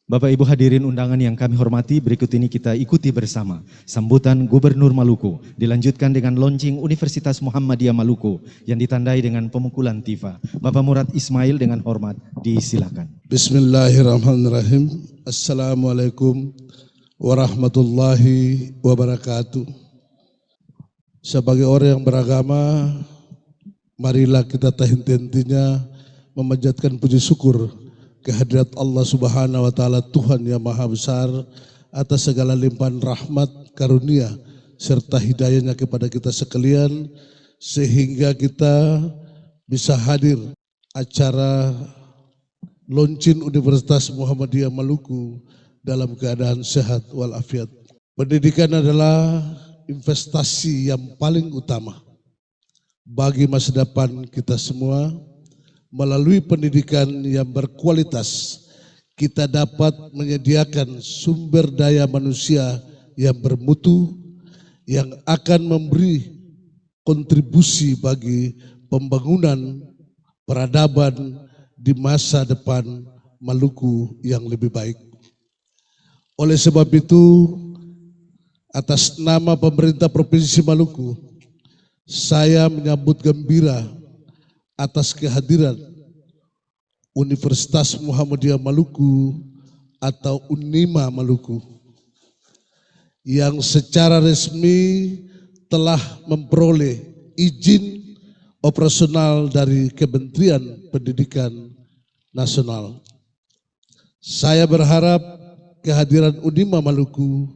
Bapak Ibu hadirin undangan yang kami hormati, berikut ini kita ikuti bersama sambutan Gubernur Maluku, dilanjutkan dengan launching Universitas Muhammadiyah Maluku yang ditandai dengan pemukulan tifa. Bapak Murad Ismail dengan hormat disilakan. Bismillahirrahmanirrahim. Assalamualaikum warahmatullahi wabarakatuh. Sebagai orang yang beragama, marilah kita henti-hentinya memanjatkan puji syukur kehadirat Allah Subhanahu wa taala, Tuhan yang Maha Besar, atas segala limpahan rahmat, karunia serta hidayahnya kepada kita sekalian, sehingga kita bisa hadir acara launching Universitas Muhammadiyah Maluku dalam keadaan sehat walafiat. Pendidikan adalah investasi yang paling utama bagi masa depan kita semua. Melalui pendidikan yang berkualitas, kita dapat menyediakan sumber daya manusia yang bermutu, yang akan memberi kontribusi bagi pembangunan peradaban di masa depan Maluku yang lebih baik. Oleh sebab itu, atas nama pemerintah Provinsi Maluku, saya menyambut gembira atas kehadiran Universitas Muhammadiyah Maluku atau UNIMA Maluku yang secara resmi telah memperoleh izin operasional dari Kementerian Pendidikan Nasional. Saya berharap kehadiran UNIMA Maluku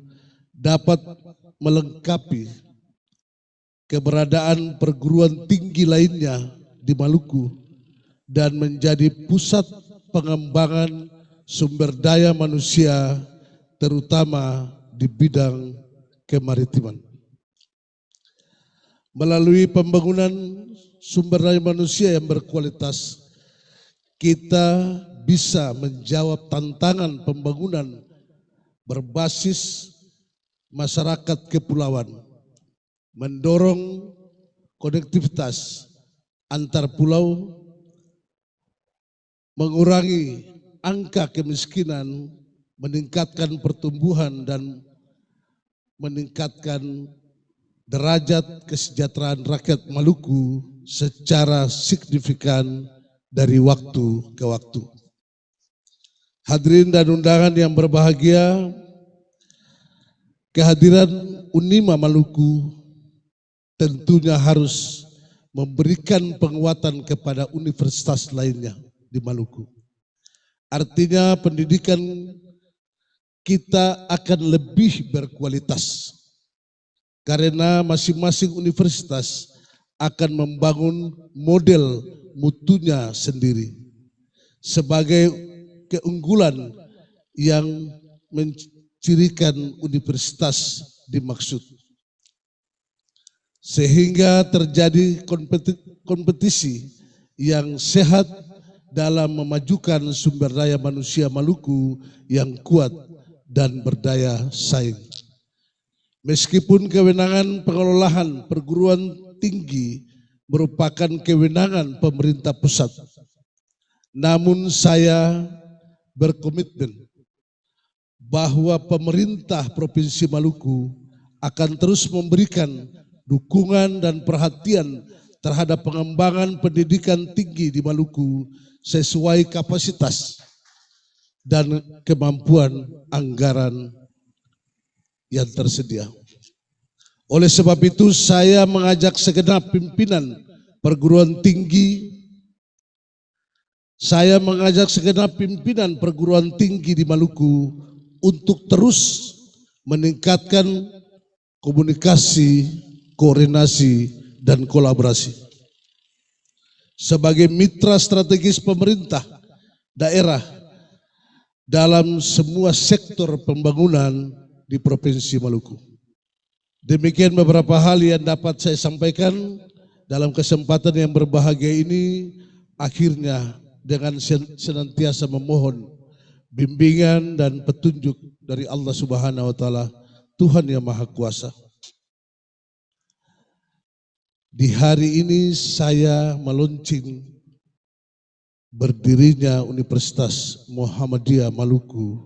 dapat melengkapi keberadaan perguruan tinggi lainnya di Maluku dan menjadi pusat pengembangan sumber daya manusia, terutama di bidang kemaritiman. Melalui pembangunan sumber daya manusia yang berkualitas, kita bisa menjawab tantangan pembangunan berbasis masyarakat kepulauan, mendorong konektivitas antar pulau, mengurangi angka kemiskinan, meningkatkan pertumbuhan dan meningkatkan derajat kesejahteraan rakyat Maluku secara signifikan dari waktu ke waktu. Hadirin dan undangan yang berbahagia, kehadiran UNIMA Maluku tentunya harus memberikan penguatan kepada universitas lainnya di Maluku. Artinya pendidikan kita akan lebih berkualitas karena masing-masing universitas akan membangun model mutunya sendiri sebagai keunggulan yang mencirikan universitas dimaksud. Sehingga terjadi kompetisi yang sehat dalam memajukan sumber daya manusia Maluku yang kuat dan berdaya saing. Meskipun kewenangan pengelolaan perguruan tinggi merupakan kewenangan pemerintah pusat, namun saya berkomitmen bahwa pemerintah Provinsi Maluku akan terus memberikan dukungan dan perhatian terhadap pengembangan pendidikan tinggi di Maluku sesuai kapasitas dan kemampuan anggaran yang tersedia. Oleh sebab itu saya mengajak segenap pimpinan perguruan tinggi, di Maluku untuk terus meningkatkan komunikasi, koordinasi, dan kolaborasi. Sebagai mitra strategis pemerintah daerah dalam semua sektor pembangunan di Provinsi Maluku. Demikian beberapa hal yang dapat saya sampaikan dalam kesempatan yang berbahagia ini. Akhirnya dengan senantiasa memohon bimbingan dan petunjuk dari Allah Subhanahu wa taala, Tuhan yang Maha Kuasa. Di hari ini saya meluncing berdirinya Universitas Muhammadiyah Maluku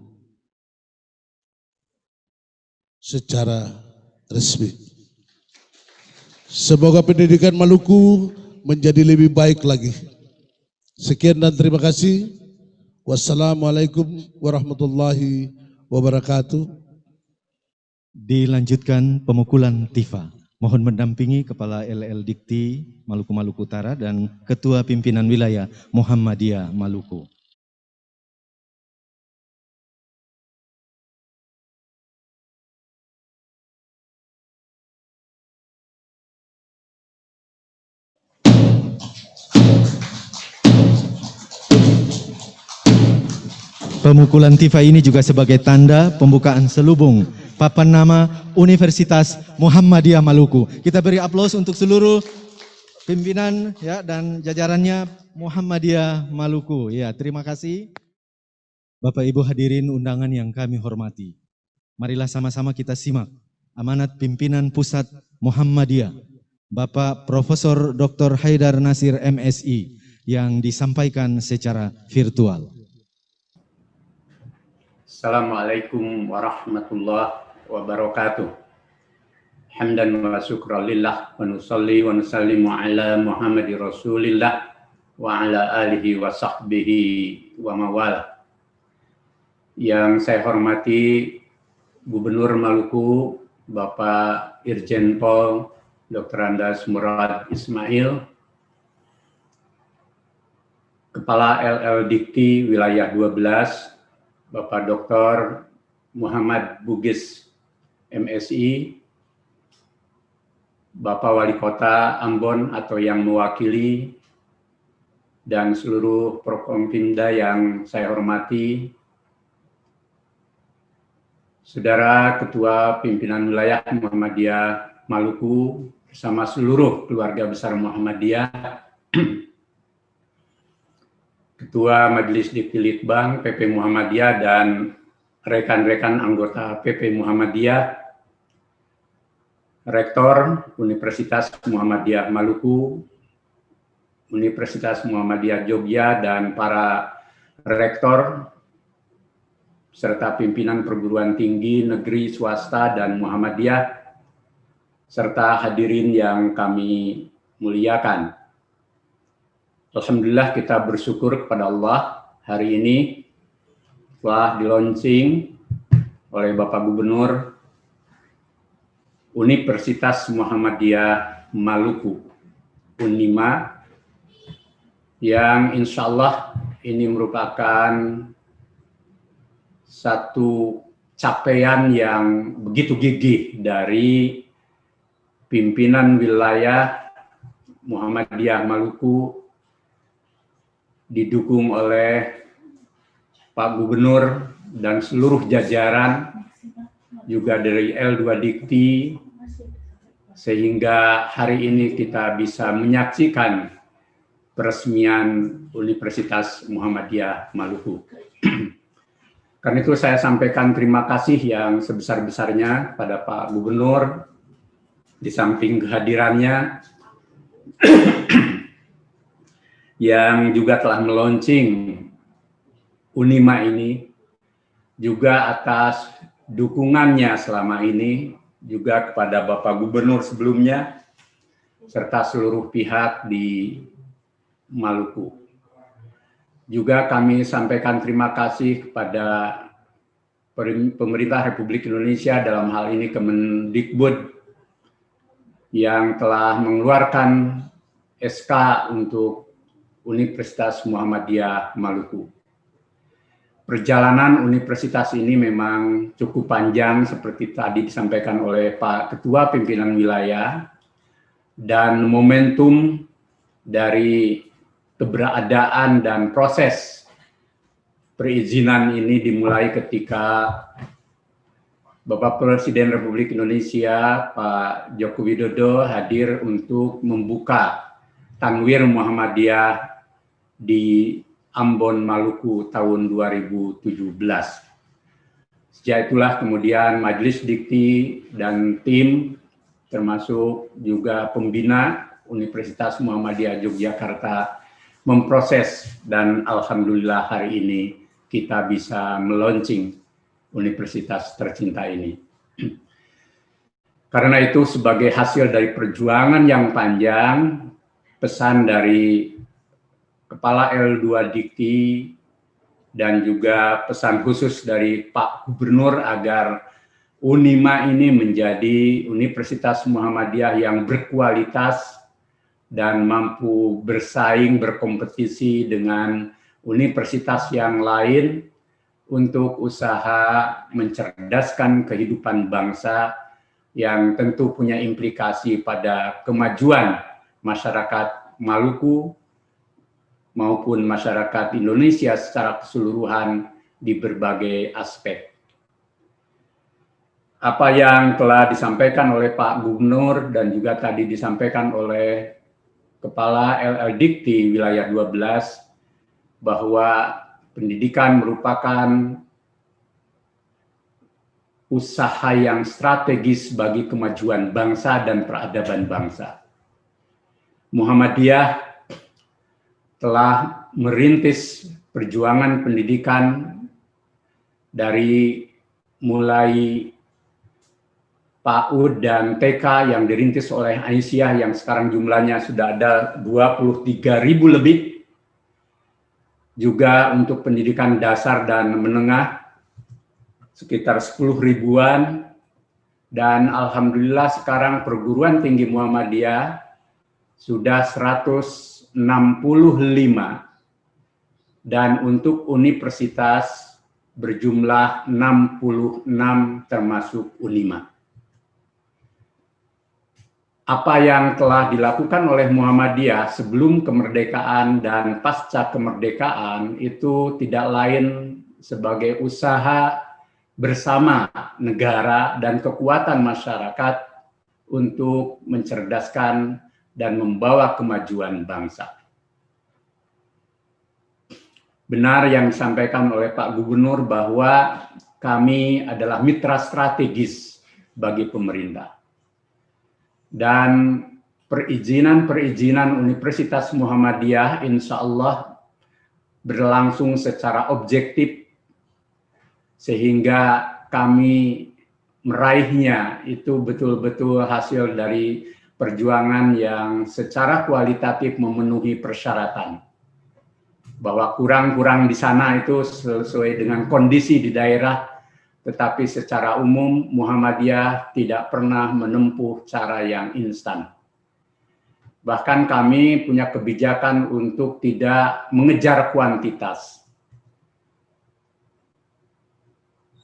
secara resmi. Semoga pendidikan Maluku menjadi lebih baik lagi. Sekian dan terima kasih. Wassalamualaikum warahmatullahi wabarakatuh. Dilanjutkan pemukulan tifa. Mohon mendampingi Kepala LL Dikti Maluku Utara dan Ketua Pimpinan Wilayah Muhammadiyah Maluku. Pemukulan tifa ini juga sebagai tanda pembukaan selubung papan nama Universitas Muhammadiyah Maluku. Kita beri aplaus untuk seluruh pimpinan ya dan jajarannya Muhammadiyah Maluku. Ya, terima kasih. Bapak Ibu hadirin undangan yang kami hormati. Marilah sama-sama kita simak amanat pimpinan pusat Muhammadiyah, Bapak Profesor Dr. Haidar Nasir MSI yang disampaikan secara virtual. Assalamualaikum warahmatullahi wabarakatuh. Hamdan wa syukran lillah wa nusalli wa nusallimu ala Muhammadi Rasulillah wa ala alihi wa sahbihi wa mawala. Yang saya hormati Gubernur Maluku Bapak Irjen Pol Dr. Andas Murad Ismail, Kepala LL Dikti Wilayah 12 Bapak Dr. Muhammad Bugis MSI, Bapak Wali Kota Ambon atau yang mewakili, dan seluruh Prokompinda yang saya hormati, Saudara Ketua Pimpinan Wilayah Muhammadiyah Maluku bersama seluruh keluarga besar Muhammadiyah, Ketua Majelis Dikti Litbang PP Muhammadiyah dan rekan-rekan anggota PP Muhammadiyah, Rektor Universitas Muhammadiyah Maluku, Universitas Muhammadiyah Jogja, dan para rektor serta pimpinan perguruan tinggi negeri, swasta, dan Muhammadiyah, serta hadirin yang kami muliakan. Alhamdulillah kita bersyukur kepada Allah hari ini telah di-launching oleh Bapak Gubernur Universitas Muhammadiyah Maluku, Unima, yang insya Allah ini merupakan satu capaian yang begitu gigih dari pimpinan wilayah Muhammadiyah Maluku, didukung oleh Pak Gubernur dan seluruh jajaran, juga dari L2 Dikti, sehingga hari ini kita bisa menyaksikan peresmian Universitas Muhammadiyah Maluku. Karena itu saya sampaikan terima kasih yang sebesar-besarnya pada Pak Gubernur, di samping kehadirannya, yang juga telah meluncing Unima ini, juga atas dukungannya selama ini, juga kepada Bapak Gubernur sebelumnya, serta seluruh pihak di Maluku. Juga kami sampaikan terima kasih kepada Pemerintah Republik Indonesia, dalam hal ini Kemendikbud, yang telah mengeluarkan SK untuk Universitas Muhammadiyah Maluku. Perjalanan universitas ini memang cukup panjang seperti tadi disampaikan oleh Pak Ketua Pimpinan Wilayah, dan momentum dari keberadaan dan proses perizinan ini dimulai ketika Bapak Presiden Republik Indonesia Pak Joko Widodo hadir untuk membuka Tanwir Muhammadiyah di Ambon, Maluku tahun 2017. Sejak itulah kemudian Majelis Dikti dan tim, termasuk juga pembina Universitas Muhammadiyah Yogyakarta, memproses, dan alhamdulillah hari ini kita bisa meluncing universitas tercinta ini. Karena itu sebagai hasil dari perjuangan yang panjang, pesan dari Kepala L2 Dikti dan juga pesan khusus dari Pak Gubernur agar Unima ini menjadi Universitas Muhammadiyah yang berkualitas dan mampu bersaing, berkompetisi dengan universitas yang lain untuk usaha mencerdaskan kehidupan bangsa yang tentu punya implikasi pada kemajuan masyarakat Maluku maupun masyarakat Indonesia secara keseluruhan di berbagai aspek. Apa yang telah disampaikan oleh Pak Gubernur dan juga tadi disampaikan oleh Kepala LL Dikti Wilayah 12 bahwa pendidikan merupakan usaha yang strategis bagi kemajuan bangsa dan peradaban bangsa. Muhammadiyah telah merintis perjuangan pendidikan dari mulai PAUD dan TK yang dirintis oleh Aisyah yang sekarang jumlahnya sudah ada 23.000 lebih. Juga untuk pendidikan dasar dan menengah sekitar 10 ribuan, dan alhamdulillah sekarang perguruan tinggi Muhammadiyah sudah 165, dan untuk universitas berjumlah 66 termasuk Unima. Apa yang telah dilakukan oleh Muhammadiyah sebelum kemerdekaan dan pasca kemerdekaan itu tidak lain sebagai usaha bersama negara dan kekuatan masyarakat untuk mencerdaskan dan membawa kemajuan bangsa. Benar yang disampaikan oleh Pak Gubernur bahwa kami adalah mitra strategis bagi pemerintah. Dan perizinan Universitas Muhammadiyah insya Allah berlangsung secara objektif, sehingga kami meraihnya itu betul-betul hasil dari perjuangan yang secara kualitatif memenuhi persyaratan. Bahwa kurang-kurang di sana itu sesuai dengan kondisi di daerah, tetapi secara umum Muhammadiyah tidak pernah menempuh cara yang instan. Bahkan kami punya kebijakan untuk tidak mengejar kuantitas.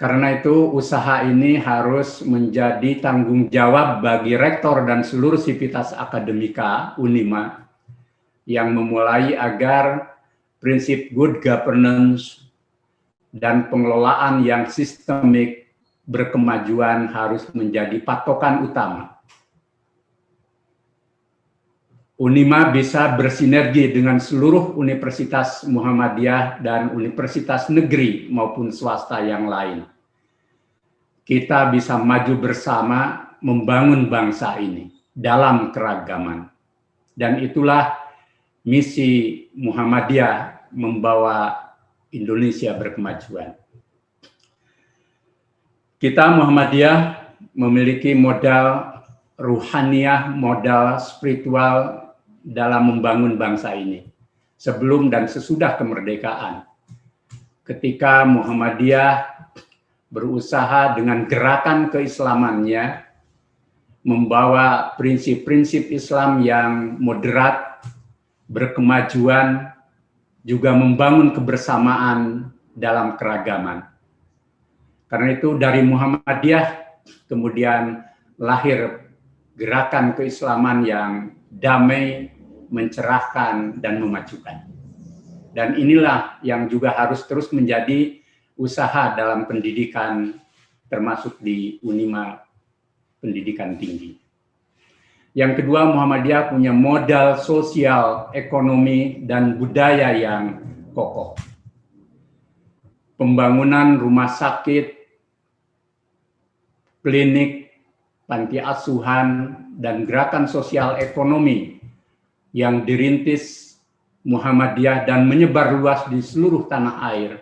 Karena itu usaha ini harus menjadi tanggung jawab bagi rektor dan seluruh sivitas akademika Unima yang memulai agar prinsip good governance dan pengelolaan yang sistemik berkemajuan harus menjadi patokan utama. Unima bisa bersinergi dengan seluruh universitas Muhammadiyah dan universitas negeri maupun swasta yang lain. Kita bisa maju bersama membangun bangsa ini dalam keragaman. Dan itulah misi Muhammadiyah membawa Indonesia berkemajuan. Kita Muhammadiyah memiliki modal ruhaniyah, modal spiritual dalam membangun bangsa ini sebelum dan sesudah kemerdekaan. Ketika Muhammadiyah berusaha dengan gerakan keislamannya membawa prinsip-prinsip Islam yang moderat, berkemajuan, juga membangun kebersamaan dalam keragaman. Karena itu dari Muhammadiyah kemudian lahir gerakan keislaman yang damai, mencerahkan, dan memajukan. Dan inilah yang juga harus terus menjadi usaha dalam pendidikan, termasuk di Unima pendidikan tinggi. Yang kedua, Muhammadiyah punya modal sosial, ekonomi, dan budaya yang kokoh. Pembangunan rumah sakit, klinik, panti asuhan, dan gerakan sosial ekonomi yang dirintis Muhammadiyah dan menyebar luas di seluruh tanah air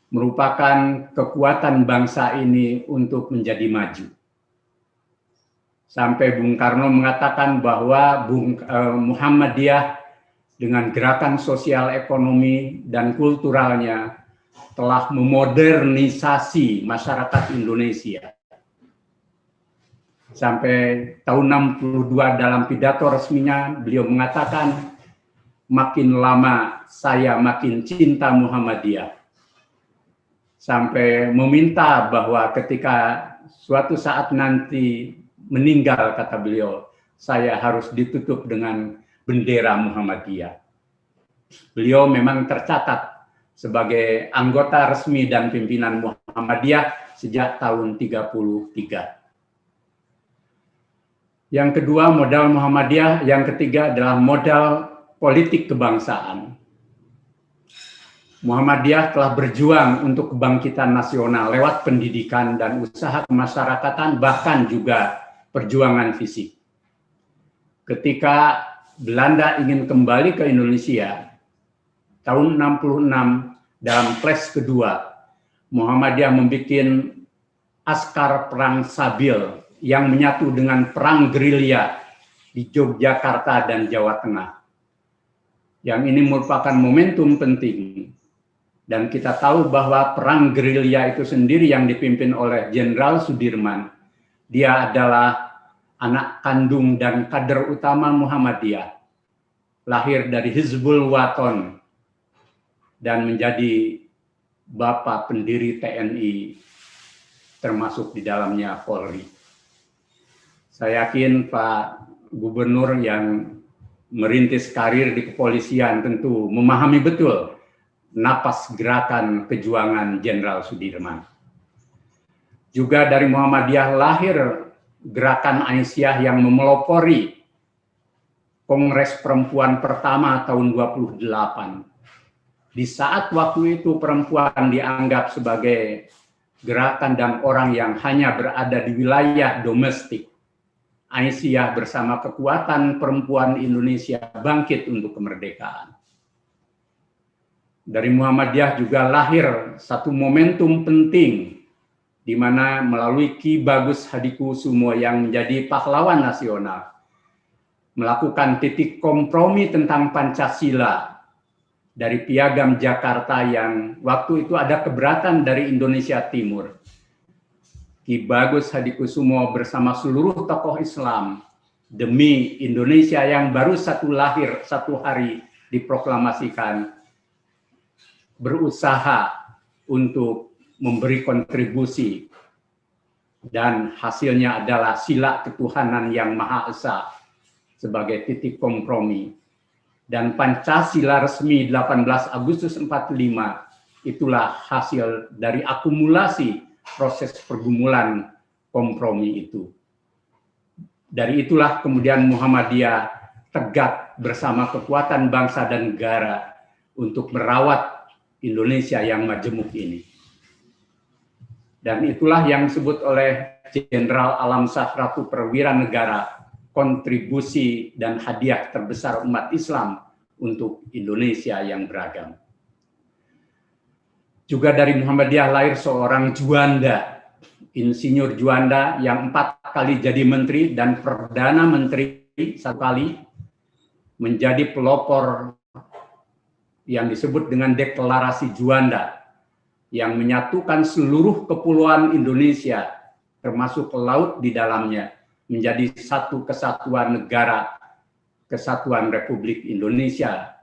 merupakan kekuatan bangsa ini untuk menjadi maju. Sampai Bung Karno mengatakan bahwa Muhammadiyah dengan gerakan sosial ekonomi dan kulturalnya telah memodernisasi masyarakat Indonesia. Sampai tahun 62 dalam pidato resminya beliau mengatakan, makin lama saya makin cinta Muhammadiyah. Sampai meminta bahwa ketika suatu saat nanti meninggal, kata beliau, saya harus ditutup dengan bendera Muhammadiyah. Beliau memang tercatat sebagai anggota resmi dan pimpinan Muhammadiyah sejak tahun 33. Yang kedua, modal Muhammadiyah. Yang ketiga adalah modal politik kebangsaan. Muhammadiyah telah berjuang untuk kebangkitan nasional lewat pendidikan dan usaha kemasyarakatan, bahkan juga perjuangan fisik. Ketika Belanda ingin kembali ke Indonesia, tahun 66 dalam Ples kedua, Muhammadiyah membuat askar perang Sabil yang menyatu dengan perang gerilya di Yogyakarta dan Jawa Tengah. Yang ini merupakan momentum penting. Dan kita tahu bahwa perang gerilya itu sendiri yang dipimpin oleh Jenderal Sudirman. Dia adalah anak kandung dan kader utama Muhammadiyah. Lahir dari Hizbul Waton dan menjadi bapak pendiri TNI, termasuk di dalamnya Polri. Saya yakin Pak Gubernur yang merintis karir di kepolisian tentu memahami betul napas gerakan perjuangan Jenderal Sudirman. Juga dari Muhammadiyah lahir gerakan Aisyah yang memelopori Kongres Perempuan pertama tahun 28. Di saat waktu itu perempuan dianggap sebagai gerakan dan orang yang hanya berada di wilayah domestik. Aisyah bersama kekuatan perempuan Indonesia bangkit untuk kemerdekaan. Dari Muhammadiyah juga lahir satu momentum penting di mana melalui Ki Bagus Hadikusumo yang menjadi pahlawan nasional melakukan titik kompromi tentang Pancasila dari Piagam Jakarta yang waktu itu ada keberatan dari Indonesia Timur. Ki Bagus Hadikusumo bersama seluruh tokoh Islam demi Indonesia yang baru lahir satu hari diproklamasikan, berusaha untuk memberi kontribusi, dan hasilnya adalah sila ketuhanan yang Maha Esa sebagai titik kompromi. Dan Pancasila resmi 18 Agustus 45 itulah hasil dari akumulasi proses pergumulan kompromi itu. Dari itulah kemudian Muhammadiyah tegak bersama kekuatan bangsa dan negara untuk merawat Indonesia yang majemuk ini. Dan itulah yang disebut oleh Jenderal Alam Ratu Perwira Negara, kontribusi dan hadiah terbesar umat Islam untuk Indonesia yang beragam. Juga dari Muhammadiyah lahir seorang Juanda, Insinyur Juanda yang 4 kali jadi menteri dan Perdana Menteri 1 kali, menjadi pelopor yang disebut dengan Deklarasi Juanda, yang menyatukan seluruh kepulauan Indonesia, termasuk laut di dalamnya, menjadi satu kesatuan negara, Kesatuan Republik Indonesia,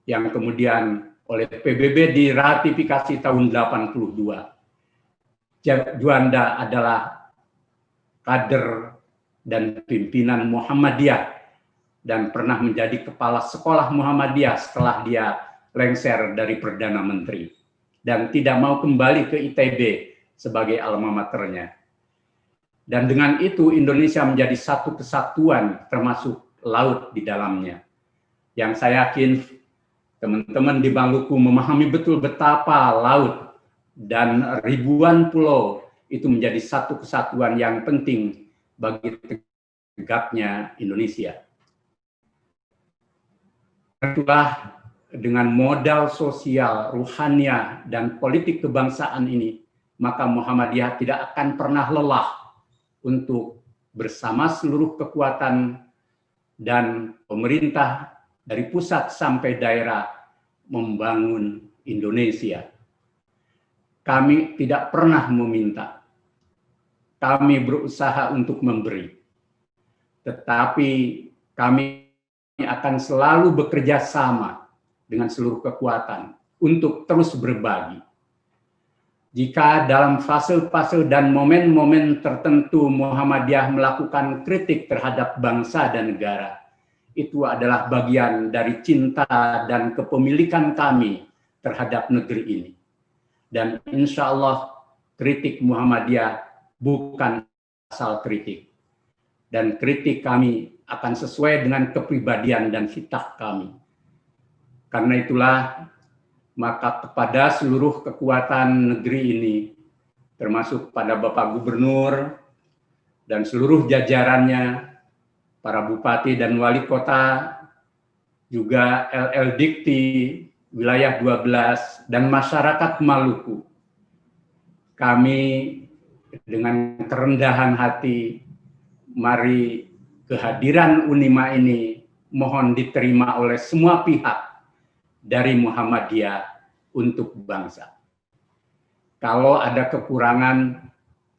yang kemudian oleh PBB diratifikasi tahun 82. Juanda adalah kader dan pimpinan Muhammadiyah dan pernah menjadi kepala sekolah Muhammadiyah setelah dia lengser dari Perdana Menteri dan tidak mau kembali ke ITB sebagai alma maternya. Dan dengan itu Indonesia menjadi satu kesatuan termasuk laut di dalamnya. Yang saya yakin teman-teman di Maluku memahami betul betapa laut dan ribuan pulau itu menjadi satu kesatuan yang penting bagi tegaknya Indonesia. Itulah dengan modal sosial, ruhaniah, dan politik kebangsaan ini, maka Muhammadiyah tidak akan pernah lelah untuk bersama seluruh kekuatan dan pemerintah dari pusat sampai daerah membangun Indonesia. Kami tidak pernah meminta, kami berusaha untuk memberi, tetapi kami akan selalu bekerja sama dengan seluruh kekuatan untuk terus berbagi. Jika dalam fase-fase dan momen-momen tertentu Muhammadiyah melakukan kritik terhadap bangsa dan negara, itu adalah bagian dari cinta dan kepemilikan kami terhadap negeri ini. Dan insya Allah kritik Muhammadiyah bukan asal kritik. Dan kritik kami akan sesuai dengan kepribadian dan sikap kami. Karena itulah, maka kepada seluruh kekuatan negeri ini, termasuk pada Bapak Gubernur dan seluruh jajarannya, para bupati dan wali kota, juga LL Dikti, wilayah 12, dan masyarakat Maluku, kami dengan kerendahan hati, mari kehadiran Unima ini mohon diterima oleh semua pihak dari Muhammadiyah untuk bangsa. Kalau ada kekurangan,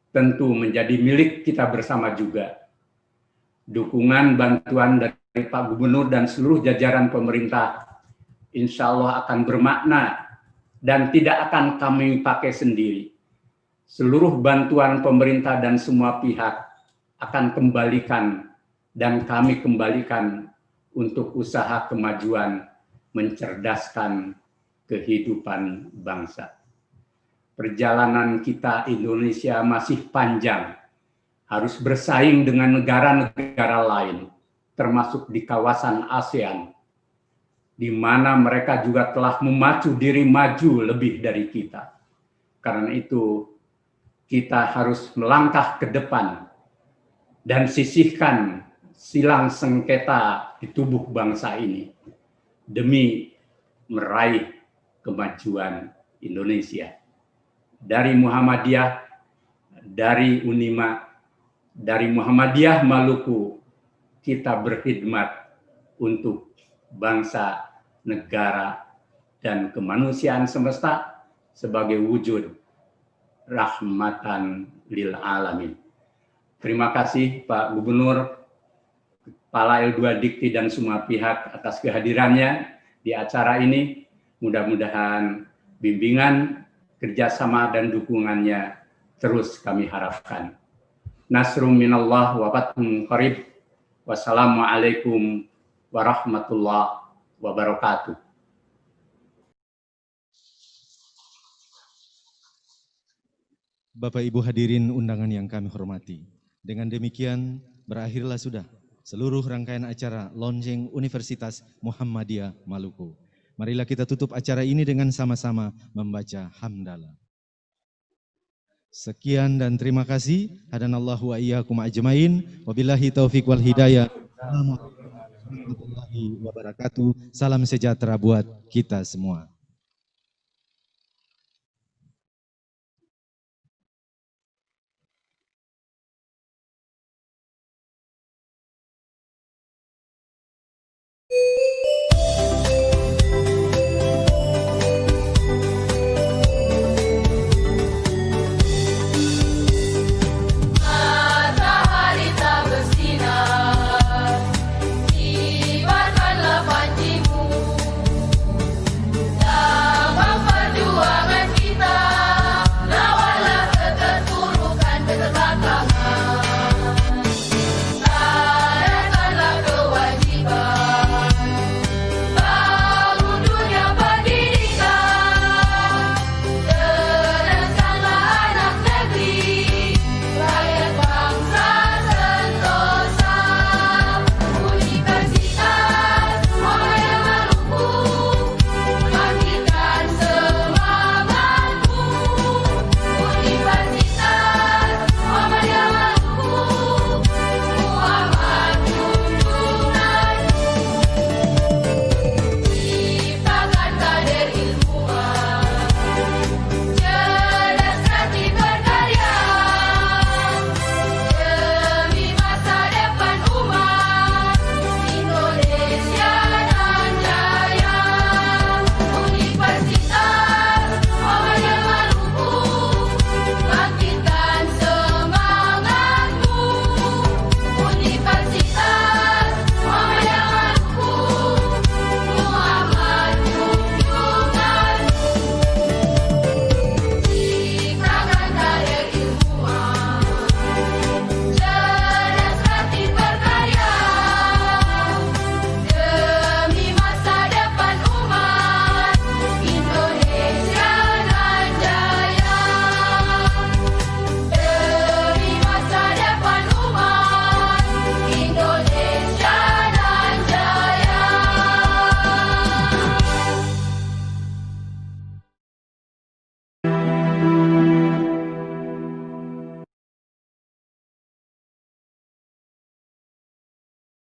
tentu menjadi milik kita bersama juga. Dukungan bantuan dari Pak Gubernur dan seluruh jajaran pemerintah insya Allah akan bermakna dan tidak akan kami pakai sendiri. Seluruh bantuan pemerintah dan semua pihak akan kembalikan dan kami kembalikan untuk usaha kemajuan mencerdaskan kehidupan bangsa. Perjalanan kita Indonesia masih panjang, harus bersaing dengan negara-negara lain, termasuk di kawasan ASEAN, di mana mereka juga telah memacu diri maju lebih dari kita. Karena itu, kita harus melangkah ke depan dan sisihkan silang sengketa di tubuh bangsa ini demi meraih kemajuan Indonesia. Dari Muhammadiyah, dari Unima, dari Muhammadiyah Maluku, kita berkhidmat untuk bangsa, negara, dan kemanusiaan semesta sebagai wujud rahmatan lil alamin. Terima kasih Pak Gubernur, Kepala L2 Dikti dan semua pihak atas kehadirannya di acara ini. Mudah-mudahan bimbingan, kerjasama dan dukungannya terus kami harapkan. Nasrum minallah wa fathun qarib. Wassalamualaikum warahmatullahi wabarakatuh. Bapak Ibu hadirin undangan yang kami hormati. Dengan demikian berakhirlah sudah seluruh rangkaian acara launching Universitas Muhammadiyah Maluku. Marilah kita tutup acara ini dengan sama-sama membaca hamdalah. Sekian dan terima kasih. Hadanallahu wa iyyakum ajmain. Wabillahi taufiq wal hidayah. Assalamualaikum warahmatullahi wabarakatuh. Salam sejahtera buat kita semua.